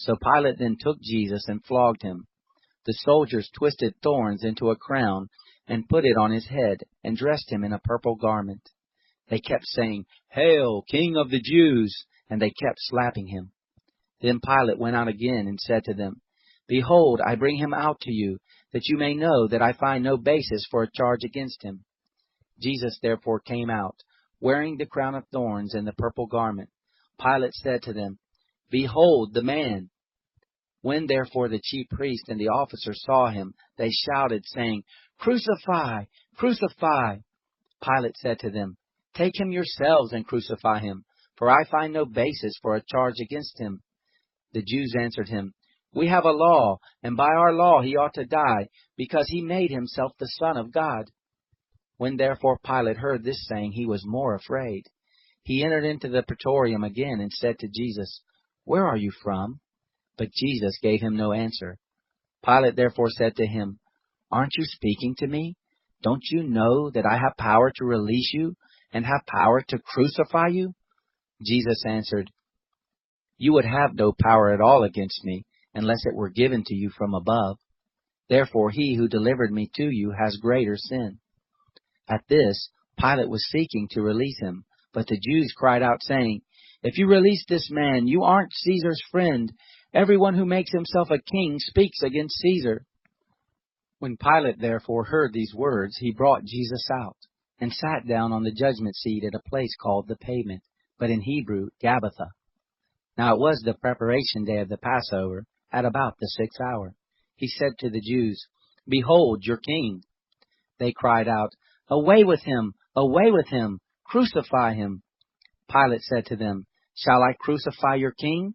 So Pilate then took Jesus and flogged him. The soldiers twisted thorns into a crown and put it on his head and dressed him in a purple garment. They kept saying, "Hail, King of the Jews!" and they kept slapping him. Then Pilate went out again and said to them, "Behold, I bring him out to you, that you may know that I find no basis for a charge against him." Jesus therefore came out, wearing the crown of thorns and the purple garment. Pilate said to them, "Behold the man!" When therefore the chief priest and the officers saw him, they shouted, saying, "Crucify! Crucify!" Pilate said to them, "Take him yourselves and crucify him, for I find no basis for a charge against him." The Jews answered him, "We have a law, and by our law he ought to die, because he made himself the Son of God." When therefore Pilate heard this saying, he was more afraid. He entered into the praetorium again and said to Jesus, "Where are you from?" But Jesus gave him no answer. Pilate therefore said to him, "Aren't you speaking to me? Don't you know that I have power to release you and have power to crucify you?" Jesus answered, "You would have no power at all against me, unless it were given to you from above. Therefore he who delivered me to you has greater sin." At this, Pilate was seeking to release him, but the Jews cried out, saying, "If you release this man, you aren't Caesar's friend. Everyone who makes himself a king speaks against Caesar." When Pilate therefore heard these words, he brought Jesus out, and sat down on the judgment seat at a place called the Pavement, but in Hebrew, Gabbatha. Now it was the preparation day of the Passover, at about the 6th hour. He said to the Jews, "Behold your king." They cried out, "Away with him! Away with him! Crucify him!" Pilate said to them, "Shall I crucify your king?"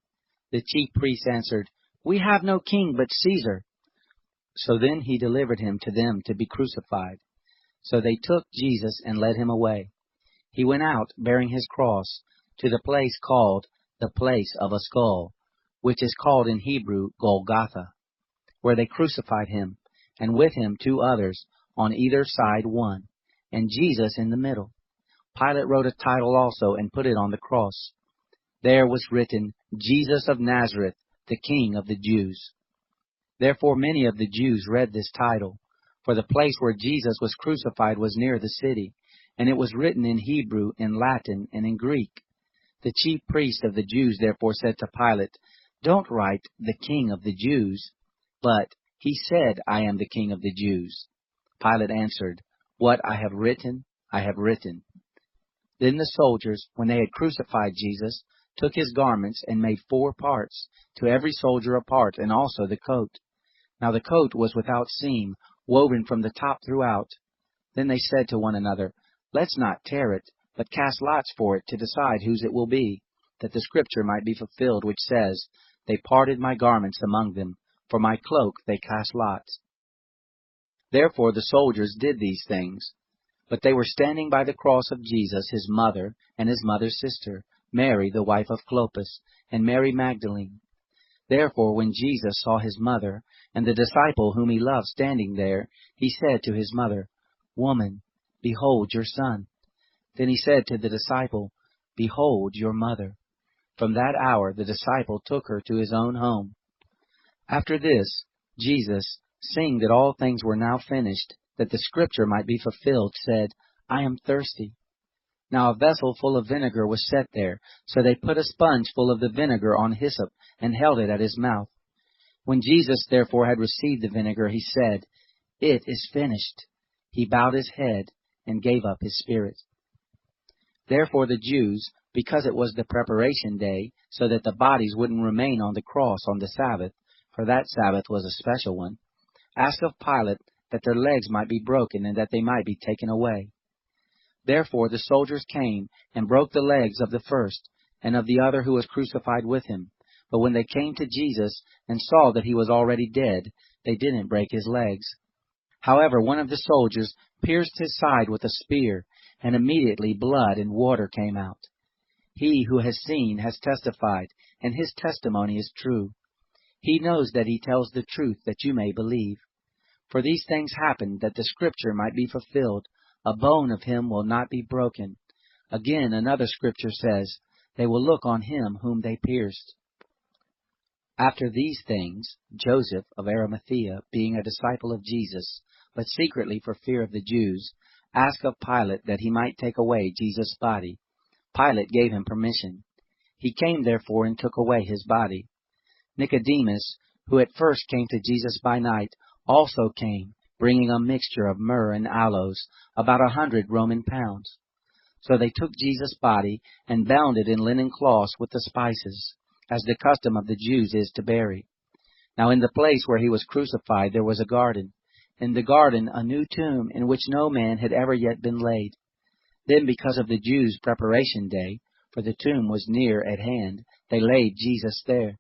The chief priests answered, "We have no king but Caesar." So then he delivered him to them to be crucified. So they took Jesus and led him away. He went out, bearing his cross, to the place called the Place of a Skull, which is called in Hebrew Golgotha, where they crucified him, and with him 2 others, on either side one, and Jesus in the middle. Pilate wrote a title also and put it on the cross. There was written, "Jesus of Nazareth, the King of the Jews." Therefore many of the Jews read this title, for the place where Jesus was crucified was near the city, and it was written in Hebrew, in Latin, and in Greek. The chief priest of the Jews therefore said to Pilate, "Don't write, 'The King of the Jews,' but 'He said, I am the King of the Jews.'" Pilate answered, "What I have written, I have written." Then the soldiers, when they had crucified Jesus, took his garments and made 4 parts, to every soldier a part, and also the coat. Now the coat was without seam, woven from the top throughout. Then they said to one another, "Let's not tear it, but cast lots for it to decide whose it will be, that the scripture might be fulfilled, which says, 'They parted my garments among them, for my cloak they cast lots.'" Therefore the soldiers did these things. But they were standing by the cross of Jesus, his mother, and his mother's sister, Mary the wife of Clopas, and Mary Magdalene. Therefore when Jesus saw his mother, and the disciple whom he loved standing there, he said to his mother, "Woman, behold your son." Then he said to the disciple, "Behold your mother." From that hour the disciple took her to his own home. After this, Jesus, seeing that all things were now finished, that the scripture might be fulfilled, said, "I am thirsty." Now a vessel full of vinegar was set there, so they put a sponge full of the vinegar on hyssop, and held it at his mouth. When Jesus therefore had received the vinegar, he said, "It is finished." He bowed his head, and gave up his spirit. Therefore the Jews, because it was the preparation day, so that the bodies wouldn't remain on the cross on the Sabbath, for that Sabbath was a special one, asked of Pilate that their legs might be broken, and that they might be taken away. Therefore the soldiers came, and broke the legs of the first, and of the other who was crucified with him. But when they came to Jesus, and saw that he was already dead, they didn't break his legs. However, one of the soldiers pierced his side with a spear, and immediately blood and water came out. He who has seen has testified, and his testimony is true. He knows that he tells the truth, that you may believe. For these things happened, that the scripture might be fulfilled, "A bone of him will not be broken." Again, another scripture says, "They will look on him whom they pierced." After these things, Joseph of Arimathea, being a disciple of Jesus, but secretly for fear of the Jews, asked of Pilate that he might take away Jesus' body. Pilate gave him permission. He came therefore and took away his body. Nicodemus, who at first came to Jesus by night, also came, bringing a mixture of myrrh and aloes, about 100 Roman pounds. So they took Jesus' body and bound it in linen cloths with the spices, as the custom of the Jews is to bury. Now in the place where he was crucified there was a garden. In the garden a new tomb in which no man had ever yet been laid. Then because of the Jews' preparation day, for the tomb was near at hand, they laid Jesus there.